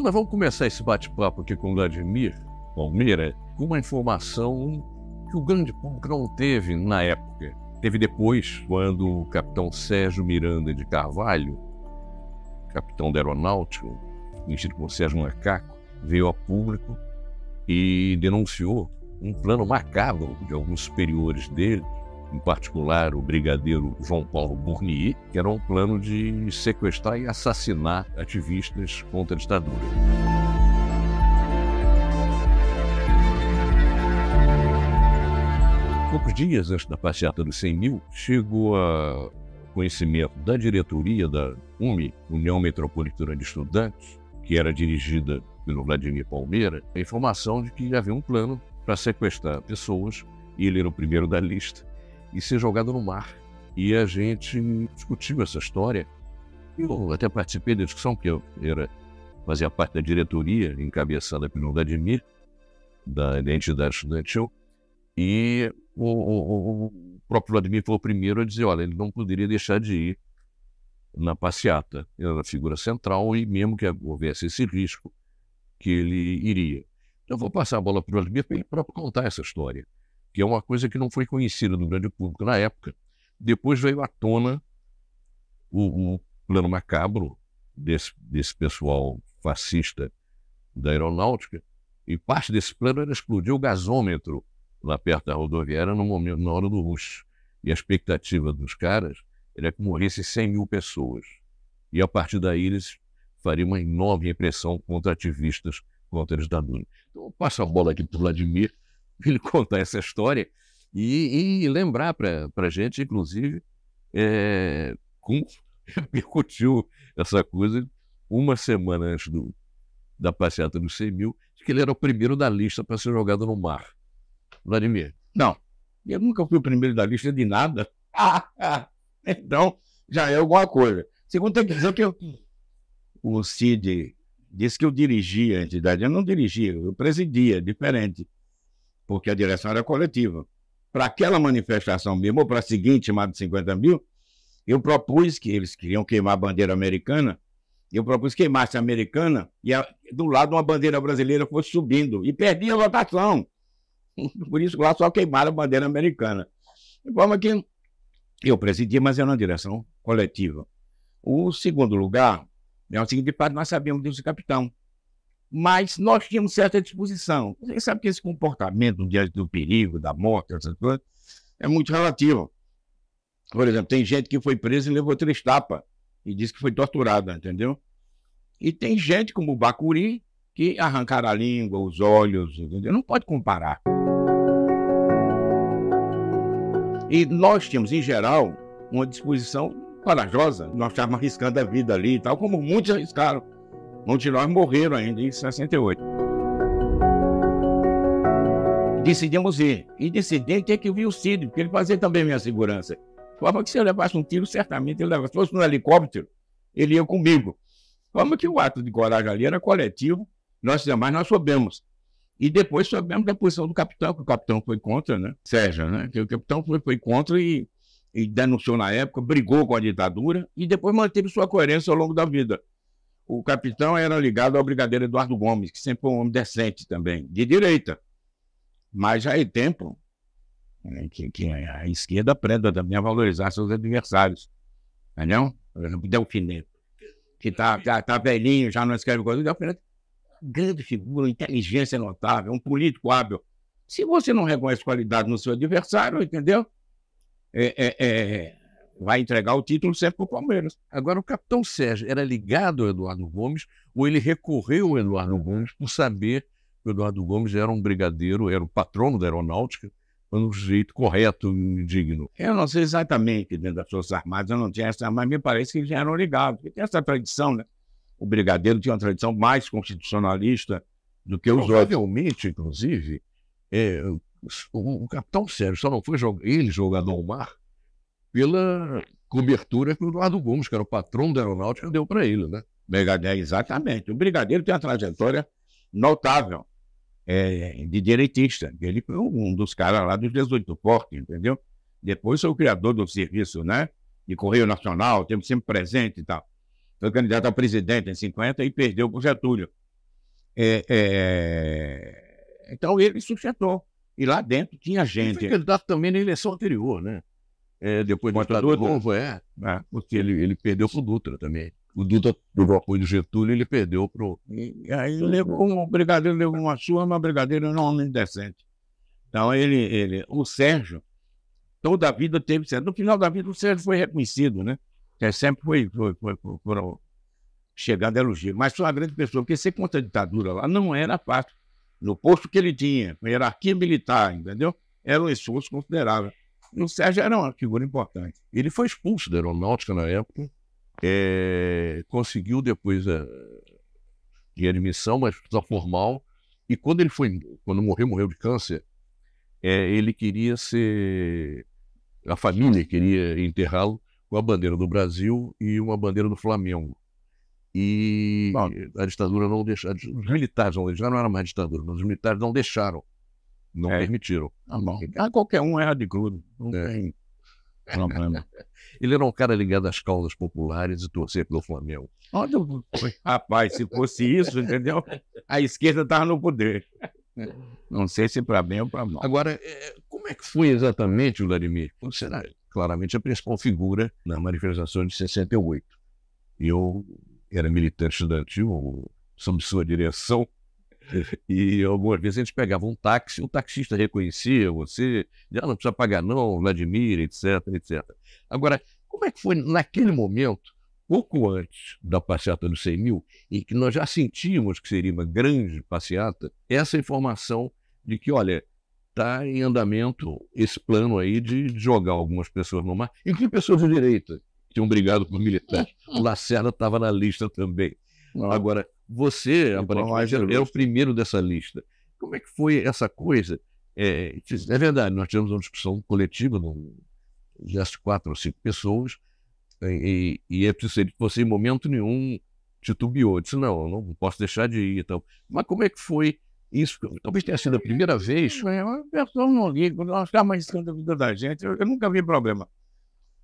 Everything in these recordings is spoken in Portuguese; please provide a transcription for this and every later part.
Então, nós vamos começar esse bate-papo aqui com o Vladimir Palmeira com uma informação que o grande público não teve na época. Teve depois, quando o capitão Sérgio Miranda de Carvalho, capitão da Aeronáutica, conhecido como Sérgio Macaco, veio a público e denunciou um plano macabro de alguns superiores dele, em particular o brigadeiro João Paulo Bournier, que era um plano de sequestrar e assassinar ativistas contra a ditadura. Poucos dias antes da passeata dos 100 mil, chegou a conhecimento da diretoria da UME, União Metropolitana de Estudantes, que era dirigida pelo Vladimir Palmeira, a informação de que havia um plano para sequestrar pessoas, e ele era o primeiro da lista, e ser jogado no mar. E a gente discutiu essa história. Eu até participei da discussão, porque eu fazia parte da diretoria, encabeçada pelo Vladimir, da entidade estudantil, e o próprio Vladimir foi o primeiro a dizer, olha, ele não poderia deixar de ir na passeata. Ele era a figura central e mesmo que houvesse esse risco, que ele iria. Então eu vou passar a bola para o Vladimir para contar essa história, que é uma coisa que não foi conhecida no grande público na época. Depois veio à tona o plano macabro desse pessoal fascista da aeronáutica, e parte desse plano era explodir o gasômetro lá perto da rodoviária na hora do rush. E a expectativa dos caras era que morressem 100 mil pessoas. E a partir daí eles fariam uma enorme repressão contra ativistas contra a ditadura. Então eu passo a bola aqui para o Vladimir, para ele contar essa história e lembrar para a gente, inclusive, como repercutiu essa coisa uma semana antes da passeata dos 100 mil, de que ele era o primeiro da lista para ser jogado no mar. Vladimir. Não, eu nunca fui o primeiro da lista de nada. Então, já é alguma coisa. Segundo, tem que dizer que o Cid disse que eu dirigia a entidade. Eu não dirigia, eu presidia, diferente, porque a direção era coletiva. Para aquela manifestação mesmo, ou para a seguinte, chamada de 50 mil, eu propus que eles queriam queimar a bandeira americana, eu propus que queimasse a americana e do lado uma bandeira brasileira fosse subindo, e perdia a votação. Por isso lá só queimaram a bandeira americana. De forma que eu presidia, mas era uma direção coletiva. O segundo lugar é o seguinte: de fato, nós sabíamos disso, capitão, mas nós tínhamos certa disposição. Você sabe que esse comportamento diante do perigo, da morte, essas coisas, é muito relativo. Por exemplo, tem gente que foi presa e levou 3 tapas e disse que foi torturada, entendeu? E tem gente como o Bacuri que arrancaram a língua, os olhos, entendeu? Não pode comparar. E nós tínhamos, em geral, uma disposição corajosa. Nós estávamos arriscando a vida ali e tal, como muitos arriscaram. Muitos de nós morreram ainda em 68. Decidimos ir. E decidi ter que vir o Cid, porque ele fazia também minha segurança. De forma que se eu levasse um tiro, certamente ele levasse. Se fosse no helicóptero, ele ia comigo. De forma que o ato de coragem ali era coletivo. Nós demais nós soubemos. E depois soubemos da posição do capitão, que o capitão foi contra, né? Sérgio, né? Que o capitão foi contra e denunciou na época, brigou com a ditadura e depois manteve sua coerência ao longo da vida. O capitão era ligado ao brigadeiro Eduardo Gomes, que sempre foi um homem decente também, de direita. Mas já é tempo que a esquerda aprenda também a valorizar seus adversários. Entendeu? Por exemplo, Delfim, que tá velhinho, já não escreve coisa. Delfim, grande figura, inteligência notável, um político hábil. Se você não reconhece qualidade no seu adversário, entendeu? Vai entregar o título sempre para o Palmeiras. Agora, o capitão Sérgio era ligado ao Eduardo Gomes ou ele recorreu ao Eduardo Gomes por saber que o Eduardo Gomes era um brigadeiro, era o patrono da aeronáutica, um jeito correto e digno? Eu não sei exatamente dentro das Forças Armadas, eu não tinha essa, mas me parece que eles já eram ligados, porque tem essa tradição, né? O brigadeiro tinha uma tradição mais constitucionalista do que os outros. Provavelmente, inclusive, o capitão Sérgio só não foi ele jogador ao mar pela cobertura que o Eduardo Gomes, que era o patrão da aeronáutica, deu para ele, né? Brigadeiro, exatamente. O brigadeiro tem uma trajetória notável de direitista. Ele foi um dos caras lá dos 18 Fortes, entendeu? Depois foi o criador do serviço, né? De Correio Nacional, teve sempre presente e tal. Foi candidato a presidente em 50 e perdeu para o Getúlio. Então ele sustentou. E lá dentro tinha Ele gente. foi candidato também na eleição anterior, né? Depois do Contra Estado Dutra? Novo, porque ele perdeu pro Dutra também. O Dutra, do apoio do Getúlio, ele perdeu pro... E aí o brigadeiro levou uma surra, mas o brigadeiro era um homem decente. Então o Sérgio, toda a vida teve... No final da vida o Sérgio foi reconhecido, né? Ele sempre foi chegando a elogio. Mas foi uma grande pessoa, porque ser contra a ditadura lá não era fácil. No posto que ele tinha, com hierarquia militar, entendeu? Era um esforço considerável. E o Sérgio era uma figura importante. Ele foi expulso da aeronáutica na época, conseguiu depois de admissão, mas só formal, e quando morreu de câncer, ele queria ser... A família queria enterrá-lo com a bandeira do Brasil e uma bandeira do Flamengo. E a ditadura não deixou, os militares já não era mais ditadura, mas os militares não deixaram, não permitiram. Qualquer um era de grudo, não tem problema. Ele era um cara ligado às causas populares e torcer pelo Flamengo. Rapaz, se fosse isso, entendeu? A esquerda estava no poder. Não sei se para bem ou para mal. Agora, como é que foi exatamente o Vladimir? Você era claramente a principal figura na manifestação de 68. Eu era militante estudantil, sob sua direção, e algumas vezes a gente pegava um táxi, o taxista reconhecia você, não precisa pagar não, Vladimir, etc, etc. Agora, como é que foi naquele momento, pouco antes da passeata dos 100 mil, e que nós já sentíamos que seria uma grande passeata, essa informação de que, olha, está em andamento esse plano aí de jogar algumas pessoas no mar, inclusive pessoas de direita, que tinham brigado com militares. O Lacerda estava na lista também. Agora, você, aparentemente, era o primeiro dessa lista. Como é que foi essa coisa? É verdade, nós tivemos uma discussão coletiva, já 4 ou 5 pessoas, e é preciso que você, em momento nenhum, titubeou. Disse, não posso deixar de ir. Então. Mas como é que foi isso? Talvez tenha sido a primeira vez. A pessoa não liga, nós estamos arriscando a vida da gente. Eu nunca vi problema.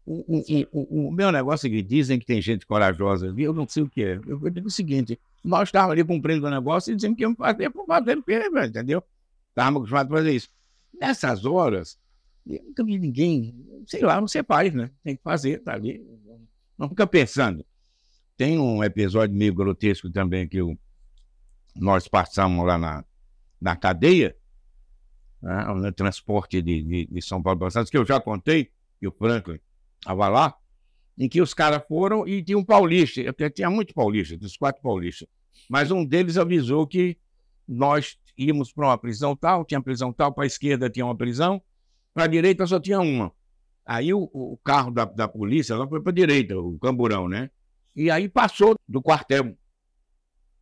O meu negócio é que dizem que tem gente corajosa ali, eu não sei o que é. Eu digo o seguinte, nós estávamos ali cumprindo o negócio e dizendo que íamos fazer por fazer o quê, entendeu? Estávamos acostumados a fazer isso. Nessas horas, eu nunca vi ninguém, sei lá, você faz, né? Tem que fazer, tá ali. Não fica pensando. Tem um episódio meio grotesco também que nós passamos lá na cadeia, né, no transporte de São Paulo para Santos, que eu já contei, que o Franklin estava lá, em que os caras foram e tinha um paulista, tinha muito paulista, dos 4 paulistas, mas um deles avisou que nós íamos para uma prisão tal, tinha prisão tal, para a esquerda tinha uma prisão, para a direita só tinha uma. Aí o carro da polícia lá foi para a direita, o camburão, né? E aí passou do quartel.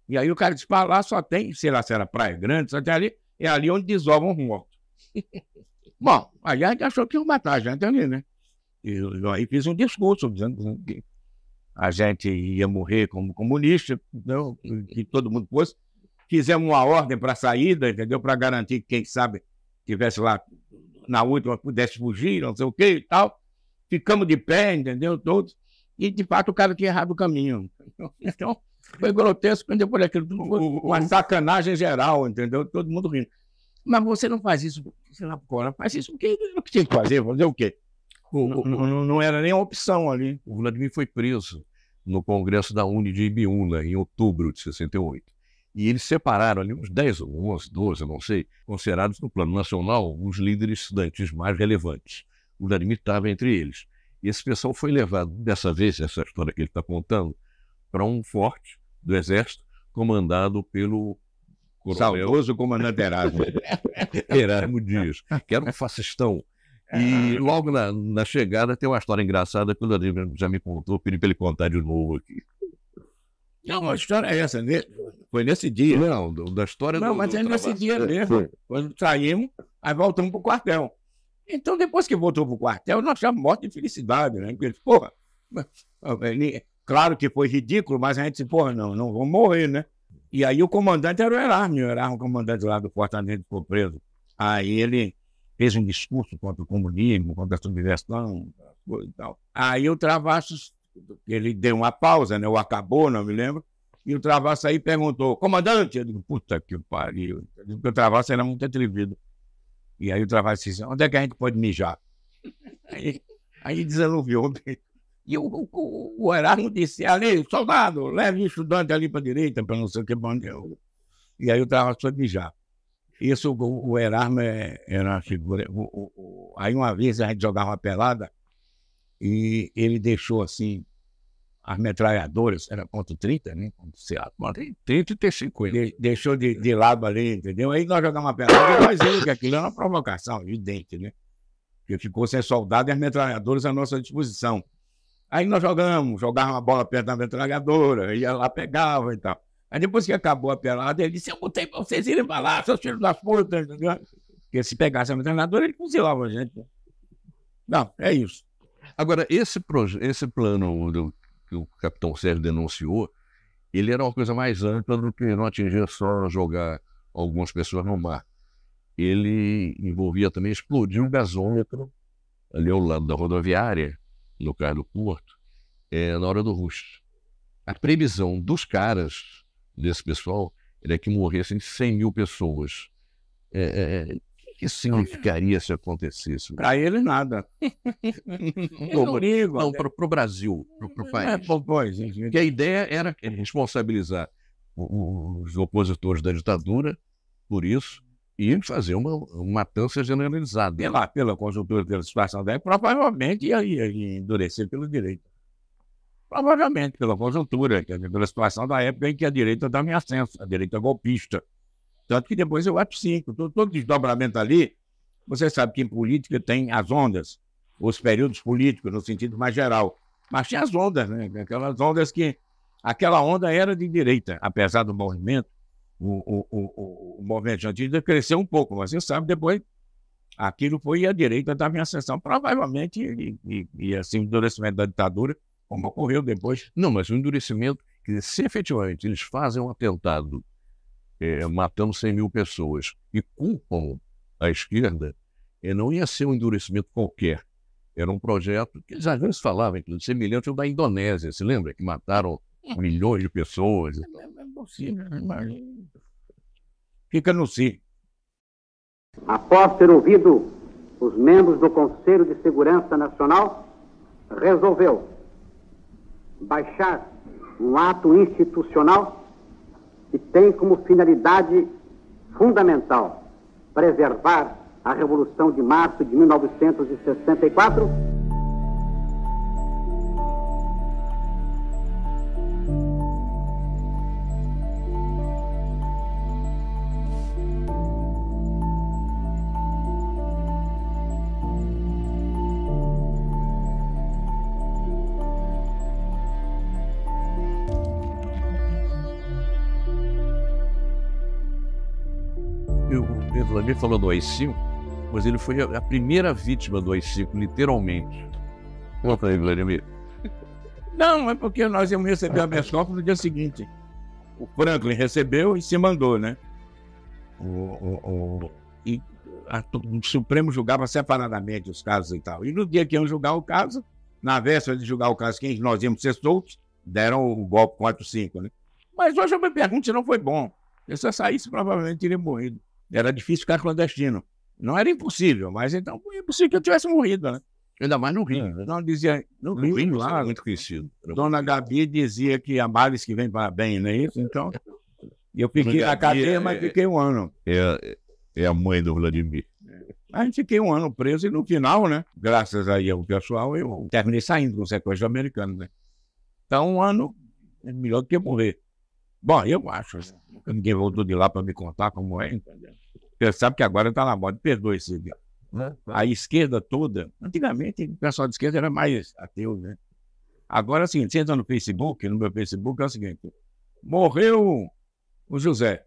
E aí o cara disse, para lá só tem, sei lá se era Praia Grande, só tem ali, é ali onde desovam os mortos. Bom, aí a gente achou que ia matar a gente ali, né? E aí fiz um discurso dizendo que a gente ia morrer como comunista, entendeu? Que todo mundo fosse. Fizemos uma ordem para a saída, entendeu? Para garantir que, quem sabe, estivesse lá na última, pudesse fugir, não sei o que e tal. Ficamos de pé, entendeu? Todos. E, de fato, o cara tinha errado o caminho. Então, foi grotesco, depois daquilo tudo foi uma sacanagem geral, entendeu? Todo mundo rindo. Mas você não faz isso, sei lá, faz isso porque era o que tinha que fazer o quê? Não era nem uma opção ali. O Vladimir foi preso no Congresso da Uni de Ibiúna, em outubro de 68. E eles separaram ali uns 10, 11, 12, não sei, considerados no plano nacional os líderes estudantis mais relevantes. O Vladimir estava entre eles. E esse pessoal foi levado, dessa vez, essa história que ele está contando, para um forte do Exército, comandado pelo saudoso comandante Erasmo. Erasmo Dias, que era um fascistão. E logo na chegada tem uma história engraçada que o Vladimir já me contou, pedi para ele contar de novo aqui. Não, a história é essa, né? Foi nesse dia. Não, da história não, mas é nesse dia mesmo. Quando saímos, aí voltamos para o quartel. Então, depois que voltou para o quartel, nós chamamos morte de felicidade, né? Porque, porra, claro que foi ridículo, mas a gente disse, porra, não vamos morrer, né? E aí o comandante era o Erasmo, o comandante lá do Forte Tenente ficou preso. Aí ele fez um discurso contra o comunismo, contra a subversão e tal. Aí o Travassos, ele deu uma pausa, né? Ou acabou, não me lembro. E o Travassos aí perguntou, comandante? Eu digo, puta que pariu. Porque o Travassos era muito atrevido. E aí o Travassos disse, onde é que a gente pode mijar? Aí desanuviou. E o Erasmo disse, ali, soldado, leve o estudante ali para a direita, para não sei o que. E aí o Travassos foi mijar. Isso, o Erasmo era uma figura. Aí uma vez a gente jogava uma pelada e ele deixou assim as metralhadoras, era ponto .30, né? Sei lá, 30 e ter 50. Deixou de lado ali, entendeu? Aí nós jogamos uma pelada e nós vimos que aquilo era uma provocação, evidente, né? Porque ficou sem soldado e as metralhadoras à nossa disposição. Aí nós jogávamos uma bola perto da metralhadora, ia lá, pegava e tal. Aí depois que acabou a pelada, ele disse, eu botei pra vocês irem pra lá, seus filhos das putas, entendeu? Porque se pegasse a metralhadora, ele fuzilava a gente. Não, é isso. Agora, esse plano que o capitão Sérgio denunciou, ele era uma coisa mais ampla do que não atingir só jogar algumas pessoas no mar. Ele envolvia também explodir um gasômetro ali ao lado da rodoviária, no Cais do Porto, na hora do rush. A previsão dos caras, desse pessoal, era que morressem 100 mil pessoas. O que significaria se acontecesse? Para ele, nada. Não, para o Brasil, para o país. Porque a ideia era responsabilizar os opositores da ditadura por isso e fazer uma matança generalizada. Pela conjuntura, pela situação dela, provavelmente ia endurecer pelo direito. Provavelmente pela conjuntura, pela situação da época em que a direita estava em ascenso, a direita golpista. Tanto que depois o ato 5, todo desdobramento ali, você sabe que em política tem as ondas, os períodos políticos, no sentido mais geral. Mas tinha as ondas, né? Aquelas ondas que... Aquela onda era de direita, apesar do movimento. O movimento jantinista cresceu um pouco, mas você sabe, depois aquilo foi a direita estava em ascensão, provavelmente, e assim, o endurecimento da ditadura, como ocorreu depois. Não, mas o endurecimento, se efetivamente eles fazem um atentado matando 100 mil pessoas e culpam a esquerda, não ia ser um endurecimento qualquer. Era um projeto que eles às vezes falavam, inclusive, semelhante ao da Indonésia, se lembra? Que mataram milhões de pessoas. É possível, imagina. Fica no si. Após ter ouvido os membros do Conselho de Segurança Nacional, resolveu baixar um ato institucional que tem como finalidade fundamental preservar a Revolução de Março de 1964. O Vladimir falou do AI-5, mas ele foi a primeira vítima do AI-5, literalmente. Conta aí, Vladimir. Não, é porque nós íamos receber a habeas corpus no dia seguinte. O Franklin recebeu e se mandou, né? E o Supremo julgava separadamente os casos e tal. E no dia que iam julgar o caso, na véspera de julgar o caso, quem nós íamos ser soltos, deram o golpe 4-5, né? Mas hoje eu me pergunto se não foi bom. Se eu saísse, provavelmente teria morrido. Era difícil ficar clandestino. Não era impossível, mas então foi impossível que eu tivesse morrido, né? Ainda mais no Rio. Não dizia, no Rio lá, muito conhecido. Dona Gabi dizia que há males que vem para bem, não é isso? Então, eu fiquei na cadeia, mas fiquei um ano. É a mãe do Vladimir. Aí fiquei um ano preso e no final, né? Graças aí ao pessoal, eu terminei saindo com sequestro americano, né? Então, um ano é melhor do que morrer. Bom, eu acho. Ninguém voltou de lá para me contar como é, entendeu? Você sabe que agora está na moda, perdoe esse. A esquerda toda, antigamente o pessoal de esquerda era mais ateu, né? Agora é o seguinte, você entra no Facebook, no meu Facebook é o seguinte, morreu o José,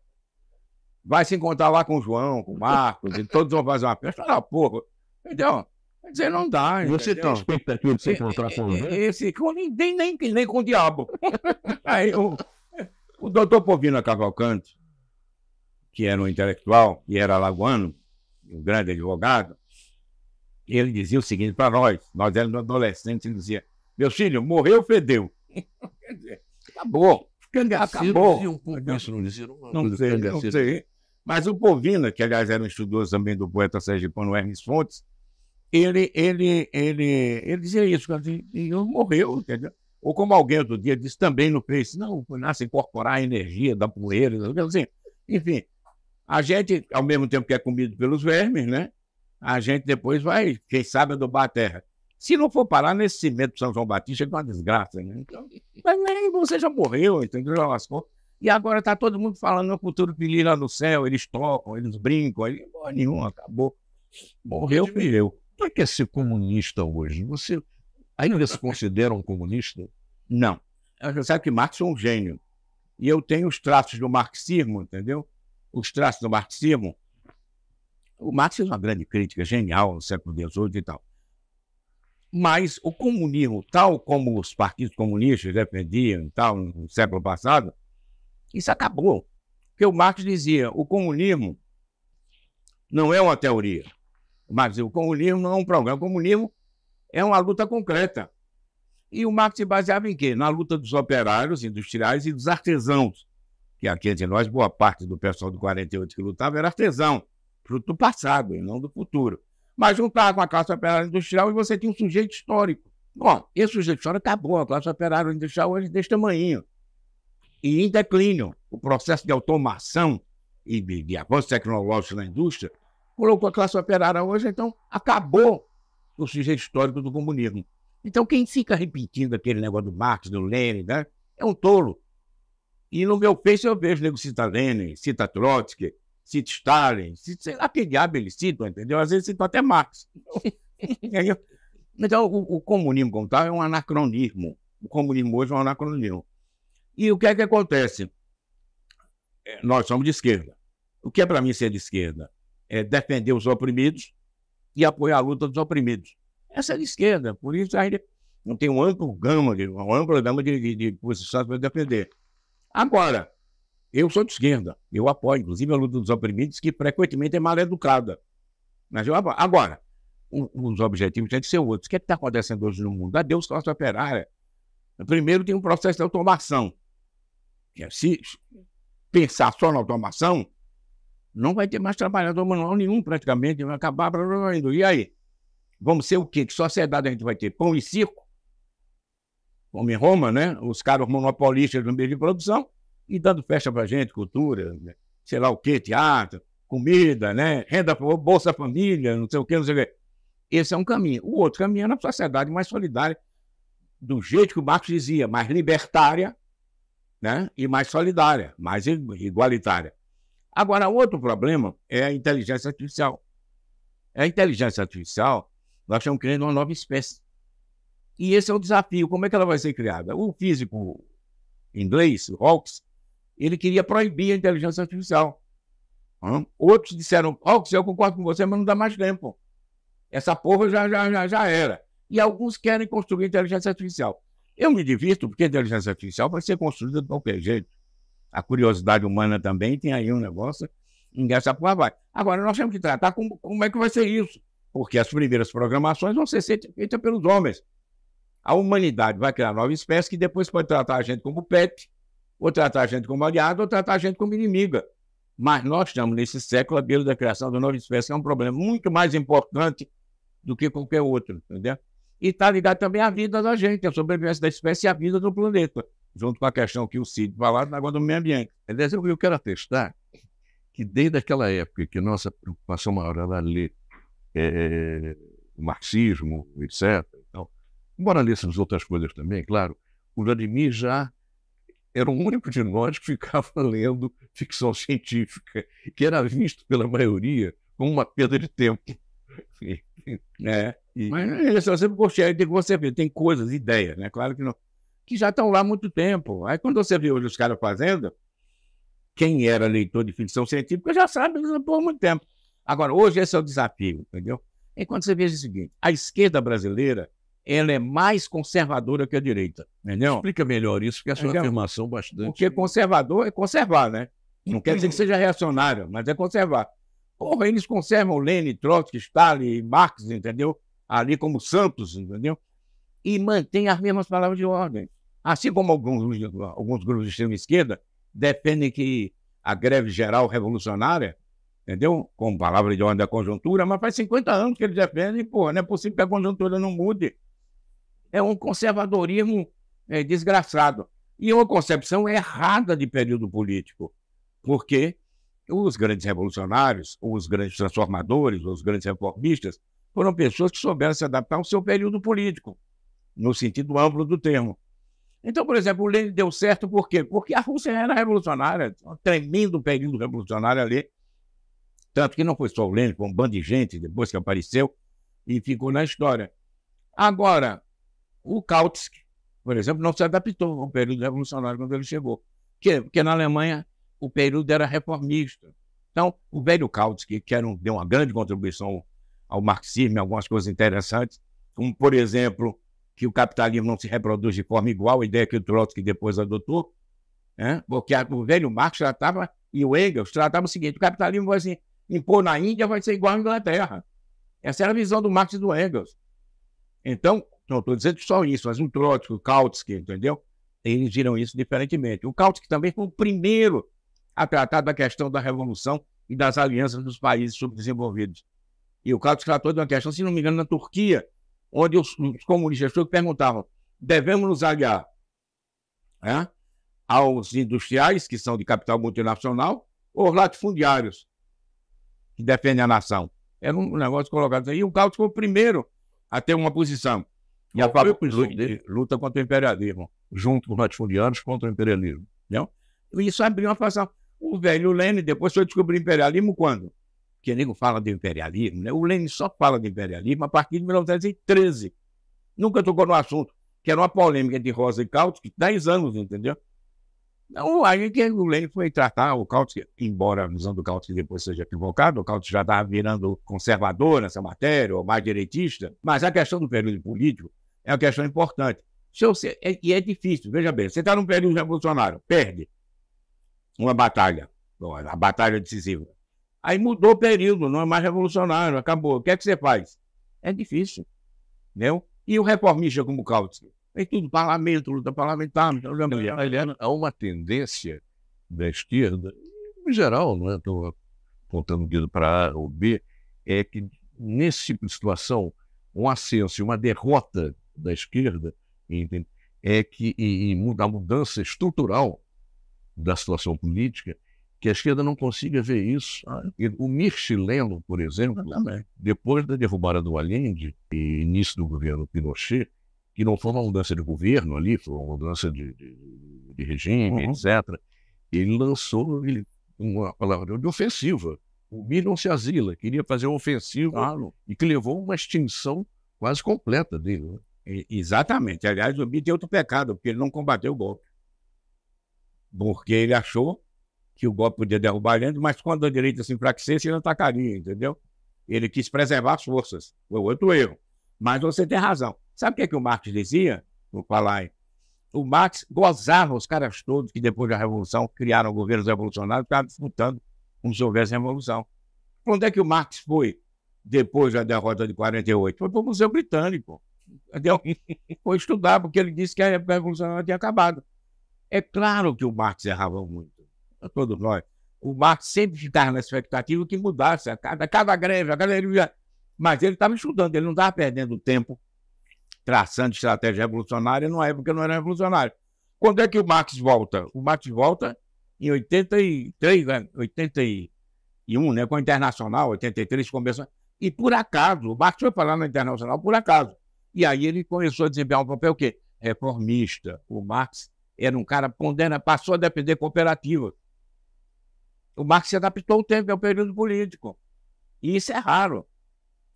vai se encontrar lá com o João, com o Marcos, e todos vão fazer uma festa, porra, entendeu? Quer dizer, não dá. Você tem expectativa de se encontrar com nem com o diabo. Aí o doutor Povina Cavalcante, que era um intelectual, e era alagoano, um grande advogado, ele dizia o seguinte para nós éramos adolescentes, ele dizia, meu filho, morreu, fedeu. Quer dizer, acabou. Acabou. Dizia um pouco isso, não dizia? Não sei. Mas o Povina, que aliás era um estudioso também do poeta sergipano Hermes Fontes, ele dizia isso, e morreu, entendeu? Ou como alguém outro dia disse também no Face, não, nasce incorporar a energia da poeira, assim, enfim. A gente, ao mesmo tempo que é comido pelos vermes, né? A gente depois vai, quem sabe, adubar a terra. Se não for parar nesse cimento de São João Batista, é uma desgraça, né? Então, mas nem você já morreu, entendeu? Já lascou. E agora está todo mundo falando no futuro feliz lá no céu, eles tocam, eles brincam, aí porra nenhuma, acabou. Morreu, morreu. O que é ser comunista hoje? Você ainda se considera um comunista? Não. Você sabe que Marx é um gênio. E eu tenho os traços do marxismo, entendeu? Os traços do marxismo. O Marx fez uma grande crítica, genial, no século XVIII e tal. Mas o comunismo, tal como os partidos comunistas defendiam e tal, no século passado, isso acabou. Porque o Marx dizia, o comunismo não é uma teoria. Mas o comunismo não é um programa. O comunismo é uma luta concreta. E o Marx se baseava em quê? Na luta dos operários industriais e dos artesãos. Que aqui entre nós, boa parte do pessoal do 48 que lutava era artesão, fruto do passado e não do futuro. Mas juntava com a classe operária industrial e você tinha um sujeito histórico. Bom, esse sujeito histórico acabou. A classe operária industrial hoje desse tamanho. E em declínio. O processo de automação e de avanço tecnológico na indústria colocou a classe operária hoje, então acabou o sujeito histórico do comunismo. Então quem fica repetindo aquele negócio do Marx, do Lenin, né, é um tolo. E no meu Face eu vejo, nego cita Lenin, cita Trotsky, cita Stalin, cita, sei lá que diabo eles citam, entendeu? Às vezes citam até Marx. Então o comunismo como tal é um anacronismo. O comunismo hoje é um anacronismo. E o que é que acontece? Nós somos de esquerda. O que é para mim ser de esquerda? É defender os oprimidos e apoiar a luta dos oprimidos. Essa é de esquerda, por isso ainda não tem uma ampla gama de posições para defender. Agora, eu sou de esquerda, eu apoio, inclusive, a luta dos oprimidos, que frequentemente é mal educada. Mas eu apoio. Agora, os objetivos têm que ser outros. O que é que está acontecendo hoje no mundo? Adeus, classe operária. Primeiro tem um processo de automação. Se pensar só na automação, não vai ter mais trabalhador manual nenhum, praticamente, vai acabar. E aí? Vamos ser o quê? Que sociedade a gente vai ter? Pão e circo? Como em Roma, né? Os caras monopolistas no meio de produção e dando festa pra gente, cultura, né? Sei lá o quê, teatro, comida, né? Renda, Bolsa Família, não sei o quê, não sei o quê. Esse é um caminho. O outro caminho é na sociedade mais solidária, do jeito que o Marx dizia, mais libertária, né? E mais solidária, mais igualitária. Agora, outro problema é a inteligência artificial. A inteligência artificial, nós estamos criando uma nova espécie. E esse é o desafio. Como é que ela vai ser criada? O físico inglês, Hawkes, ele queria proibir a inteligência artificial. Outros disseram, Hawkes, eu concordo com você, mas não dá mais tempo. Essa porra já era. E alguns querem construir inteligência artificial. Eu me divirto porque a inteligência artificial vai ser construída de qualquer jeito. A curiosidade humana também tem aí um negócio, essa porra vai. Agora, nós temos que tratar como é que vai ser isso, porque as primeiras programações vão ser feitas pelos homens. A humanidade vai criar nova espécie que depois pode tratar a gente como pet, ou tratar a gente como aliado, ou tratar a gente como inimiga. Mas nós estamos nesse século à beira da criação de nova espécie, que é um problema muito mais importante do que qualquer outro, entendeu? E está ligado também à vida da gente, a sobrevivência da espécie e a vida do planeta, junto com a questão que o Cid falou na água do meio ambiente. Aliás, eu quero atestar que desde aquela época que nossa preocupação maior era ler o marxismo, etc. Então, embora lêssemos outras coisas também, claro, o Vladimir já era o único de nós que ficava lendo ficção científica, que era visto pela maioria como uma perda de tempo. Mas eu sempre gostei de você ver, tem coisas, ideias, né? Claro que não, que já estão lá há muito tempo. Aí quando você vê hoje os caras fazendo, quem era leitor de ficção científica já sabe por muito tempo. Agora, hoje esse é o desafio, entendeu? Enquanto você veja o seguinte, a esquerda brasileira, ela é mais conservadora que a direita, entendeu? Explica melhor isso, porque essa é uma afirmação bastante... Porque conservador é conservar, né? Não quer dizer que seja reacionário, mas é conservar. Porra, eles conservam Lenin, Trotsky, Stalin, Marx, entendeu? Ali como santos, entendeu? E mantém as mesmas palavras de ordem. Assim como alguns grupos de extrema-esquerda defendem que a greve geral revolucionária, entendeu? Com palavra de ordem da conjuntura, mas faz 50 anos que eles defendem, pô, não é possível que a conjuntura não mude. É um conservadorismo desgraçado. E uma concepção errada de período político, porque os grandes revolucionários, os grandes transformadores, os grandes reformistas, foram pessoas que souberam se adaptar ao seu período político, no sentido amplo do termo. Então, por exemplo, o Lenin deu certo por quê? Porque a Rússia era revolucionária, um tremendo período revolucionário ali, tanto que não foi só o Lenin, foi um bando de gente depois que apareceu e ficou na história. Agora, o Kautsky, por exemplo, não se adaptou ao período revolucionário quando ele chegou. Porque na Alemanha o período era reformista. Então, o velho Kautsky, que deu uma grande contribuição ao marxismo, algumas coisas interessantes, como, por exemplo, que o capitalismo não se reproduz de forma igual, a ideia que o Trotsky depois adotou, porque o velho Marx tratava, e o Engels tratava o seguinte: o capitalismo vai se impor na Índia, vai ser igual à Inglaterra. Essa era a visão do Marx e do Engels. Então, não estou dizendo só isso, mas o Trotsky, o Kautsky, entendeu? Eles viram isso diferentemente. O Kautsky também foi o primeiro a tratar da questão da revolução e das alianças dos países subdesenvolvidos. E o Kautsky tratou de uma questão, se não me engano, na Turquia, onde os comunistas perguntavam: devemos nos aliar aos industriais, que são de capital multinacional, ou aos latifundiários, que defendem a nação? Era um negócio colocado aí. E o Kautsky foi o primeiro a ter uma posição. E a luta contra o imperialismo, junto com os latifundiários contra o imperialismo. Entendeu? E isso abriu uma fação. O velho Lenin depois foi descobrir o imperialismo quando? Porque nego fala de imperialismo, né? O Lenin só fala de imperialismo a partir de 1913. Nunca tocou no assunto, que era uma polêmica entre Rosa e Kautsky, 10 anos, entendeu? Então, aí que o Lenin foi tratar o Kautsky, embora a visão do Kautsky depois seja equivocada, o Kautsky já estava virando conservador nessa matéria, ou mais direitista, mas a questão do período político é uma questão importante. E é difícil, veja bem, você está num período revolucionário, perde uma batalha, a batalha decisiva. Aí mudou o período, não é mais revolucionário, acabou. O que é que você faz? É difícil, entendeu? E o reformista como o Kautsky? É tudo parlamento, luta parlamentar. Há uma tendência da esquerda, em geral, não estou contando o dedo para A ou B, é que nesse tipo de situação, um ascenso e uma derrota da esquerda é que a mudança estrutural da situação política, que a esquerda não consiga ver isso. O Mir chileno, por exemplo, depois da derrubada do Allende e início do governo Pinochet, que não foi uma mudança de governo ali, foi uma mudança de regime, etc., ele lançou uma palavra de ofensiva. O Mir não se asila, queria fazer uma ofensiva e que levou a uma extinção quase completa dele. Né? Exatamente. Aliás, o Mir tem outro pecado, porque ele não combateu o golpe. Porque ele achou que o golpe podia derrubar Allende, mas quando a direita se enfraquecesse, ele atacaria, entendeu? Ele quis preservar as forças. Foi outro erro. Mas você tem razão. Sabe o que o Marx dizia? Vou falar aí. O Marx gozava os caras todos que depois da Revolução criaram governos revolucionários, estavam disputando como se houvesse revolução. Onde é que o Marx foi depois da derrota de 48? Foi para o Museu Britânico. Entendeu? Foi estudar, porque ele disse que a revolução tinha acabado. É claro que o Marx errava muito. A todos nós. O Marx sempre ficava na expectativa que mudasse a cada greve, mas ele estava estudando, ele não estava perdendo tempo traçando estratégia revolucionária numa época que não era revolucionária. Quando é que o Marx volta? O Marx volta em 83, 81, né, com a Internacional, 83 começou. E por acaso, o Marx foi falar na Internacional por acaso. E aí ele começou a desempenhar um papel o quê? Reformista. O Marx era um cara passou a defender cooperativas. O Marx se adaptou ao tempo, ao período político. E isso é raro,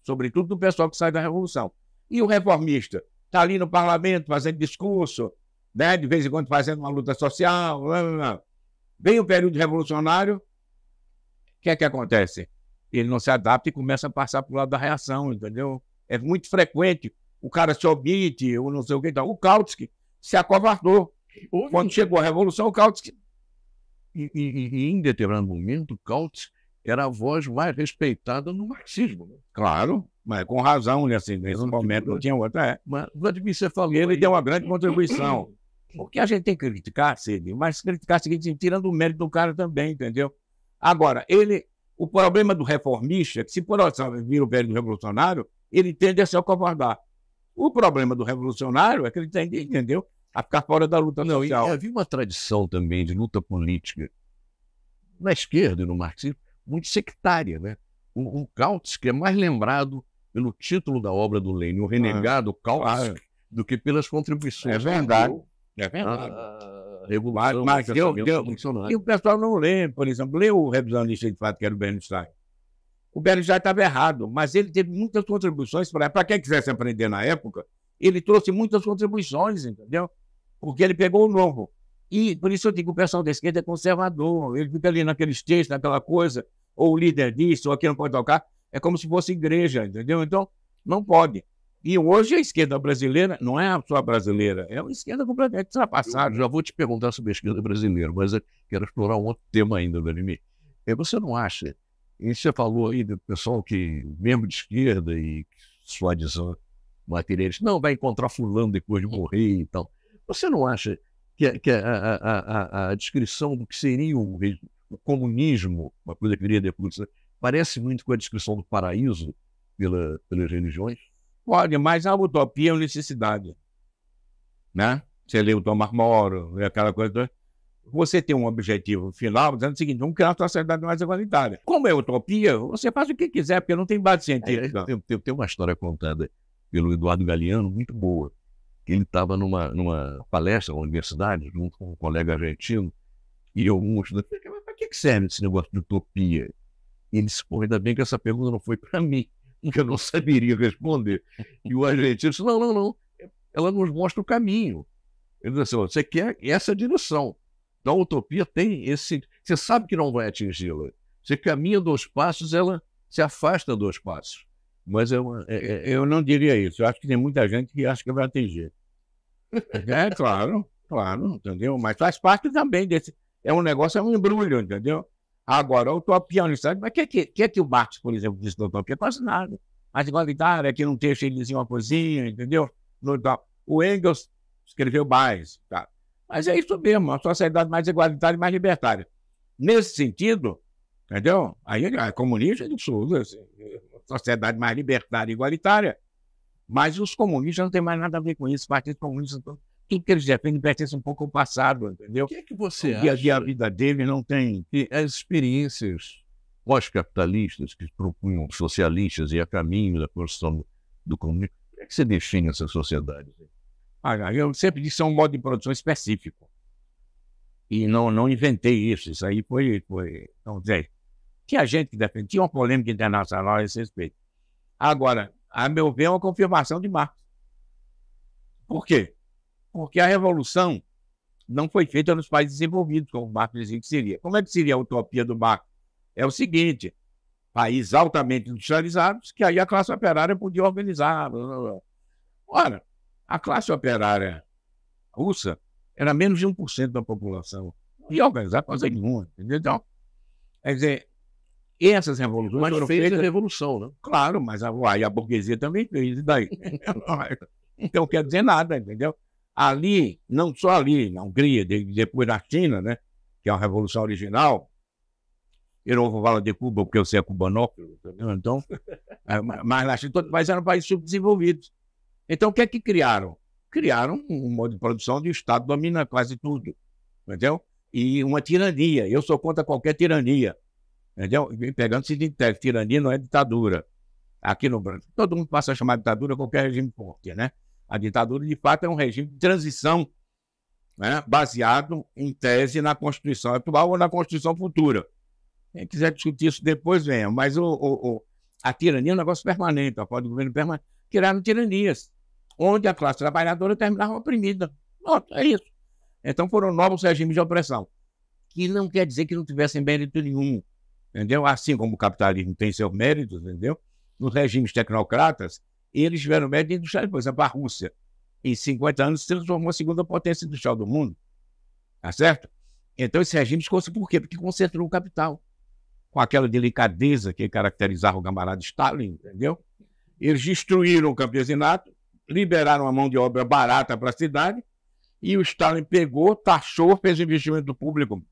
sobretudo do pessoal que sai da Revolução. E o reformista está ali no parlamento fazendo discurso, né, de vez em quando fazendo uma luta social. Vem o período revolucionário, o que é que acontece? Ele não se adapta e começa a passar para o lado da reação, entendeu? É muito frequente, o cara se omite, ou não sei o que. Então, o Kautsky se acovardou. Quando chegou a Revolução, o Kautsky... E em determinado momento, Kautsky era a voz mais respeitada no marxismo. Né? Claro, mas com razão, né? Assim, nesse momento não tinha outra. Mas, Vladimir, você falou... Ele deu uma grande contribuição Porque a gente tem que criticar, Cid, mas criticar é o seguinte, tirando o mérito do cara também, entendeu? Agora, o problema do reformista é que se por exemplo vira o período revolucionário, ele tende a se acovardar. O problema do revolucionário é que ele tende, entendeu, a ficar fora da luta social. Havia uma tradição também de luta política na esquerda e no marxismo muito sectária, né? O Kautsky é mais lembrado pelo título da obra do Lenin, o renegado Kautsky, do que pelas contribuições. É verdade. É verdade. Revolução, e o pessoal não lê, por exemplo, lê o revisionista de fato, que era o Bernstein. O Bernstein estava errado, mas ele teve muitas contribuições para quem quisesse aprender na época, ele trouxe muitas contribuições, entendeu? Porque ele pegou o novo. E por isso eu digo que o pessoal da esquerda é conservador, ele fica ali naqueles textos, naquela coisa, ou o líder disso, ou aqui não pode tocar, é como se fosse igreja, entendeu? Então, não pode. E hoje a esquerda brasileira não é só brasileira, é uma esquerda completamente ultrapassada. Já vou te perguntar sobre a esquerda brasileira, mas eu quero explorar um outro tema ainda, Vladimir. Você não acha, e você falou aí do pessoal que, mesmo de esquerda e suavizando materiais, não, vai encontrar fulano depois de morrer e tal. Você não acha que a descrição do que seria o comunismo, uma coisa que viria depois, parece muito com a descrição do paraíso pelas religiões? Pode, mas a utopia é uma necessidade. Né? Você lê o Tomás Moro, lê aquela coisa. Você tem um objetivo final, dizendo o seguinte: vamos criar uma sociedade mais igualitária. Como é utopia, você faz o que quiser, porque não tem base científica. Tem uma história contada pelo Eduardo Galeano, muito boa. Ele estava numa palestra na universidade, junto com um colega argentino, e alguns estudantes falaram: mas para que serve esse negócio de utopia? E ele disse: pô, ainda bem que essa pergunta não foi para mim, que eu não saberia responder. E o argentino disse: não, ela nos mostra o caminho. Ele disse assim: você quer essa direção. Então a utopia tem esse... Você sabe que não vai atingi-la. Você caminha 2 passos, ela se afasta 2 passos. Mas eu não diria isso. Eu acho que tem muita gente que acha que vai atingir. Claro, entendeu? Mas faz parte também desse... É um negócio, é um embrulho, entendeu? Agora, a utopia, mas o que o Marx, por exemplo, disse da utopia? Quase nada. Mais igualitária, que não deixa ele dizer uma coisinha, entendeu? O Engels escreveu mais, tá? Mas é isso mesmo, uma sociedade mais igualitária e mais libertária. Nesse sentido, entendeu? Aí é comunista de Souza, assim, sociedade mais libertária e igualitária. Mas os comunistas não têm mais nada a ver com isso. Os partidos comunistas, tudo que eles defendem pertence um pouco ao passado, entendeu? O que é que você acha? Dia a dia a vida deles não tem... E as experiências pós-capitalistas que propunham socialistas e a caminho da construção do comunismo, como é que você define essa sociedade? Eu sempre disse que é um modo de produção específico. E não inventei isso. Isso aí foi vamos dizer, tinha gente que defendia, tinha uma polêmica internacional a esse respeito. Agora, a meu ver, é uma confirmação de Marx. Por quê? Porque a revolução não foi feita nos países desenvolvidos, como Marx dizia que seria. Como é que seria a utopia do Marx? É o seguinte: países altamente industrializados, que aí a classe operária podia organizar. Ora, a classe operária russa era menos de 1% da população. E organizar coisa nenhuma, entendeu? Então, quer dizer, essas revoluções foram feitas a revolução, né? Claro, mas a burguesia também fez, e daí? Então, quer dizer nada, entendeu? Ali, não só ali, na Hungria, depois na China, né, que é uma revolução original, eu não vou falar de Cuba porque eu sei a cubanófilo, entendeu? Então, mas na China, todos os países eram países subdesenvolvidos. Então, o que é que criaram? Criaram um modo de produção onde o Estado domina quase tudo, entendeu? E uma tirania. Eu sou contra qualquer tirania, entendeu? Pegando-se de tirania não é ditadura. Aqui no Brasil, todo mundo passa a chamar de ditadura qualquer regime forte, né? A ditadura, de fato, é um regime de transição, né, baseado, em tese, na Constituição atual ou na Constituição futura. Quem quiser discutir isso depois, venha. Mas a tirania é um negócio permanente, a pode governo permanente. Criaram tiranias, onde a classe trabalhadora terminava oprimida. Pronto, é isso. Então foram novos regimes de opressão, que não quer dizer que não tivessem mérito nenhum, entendeu? Assim como o capitalismo tem seus méritos, entendeu? Nos regimes tecnocratas, eles tiveram mérito industrial. Por exemplo, a Rússia, em 50 anos, se transformou a segunda potência industrial do mundo. Tá certo? Então, esse regime ficou-se por quê? Porque concentrou o capital, com aquela delicadeza que caracterizava o camarada Stalin, entendeu? Eles destruíram o campesinato, liberaram a mão de obra barata para a cidade E o Stalin pegou, taxou, fez investimento público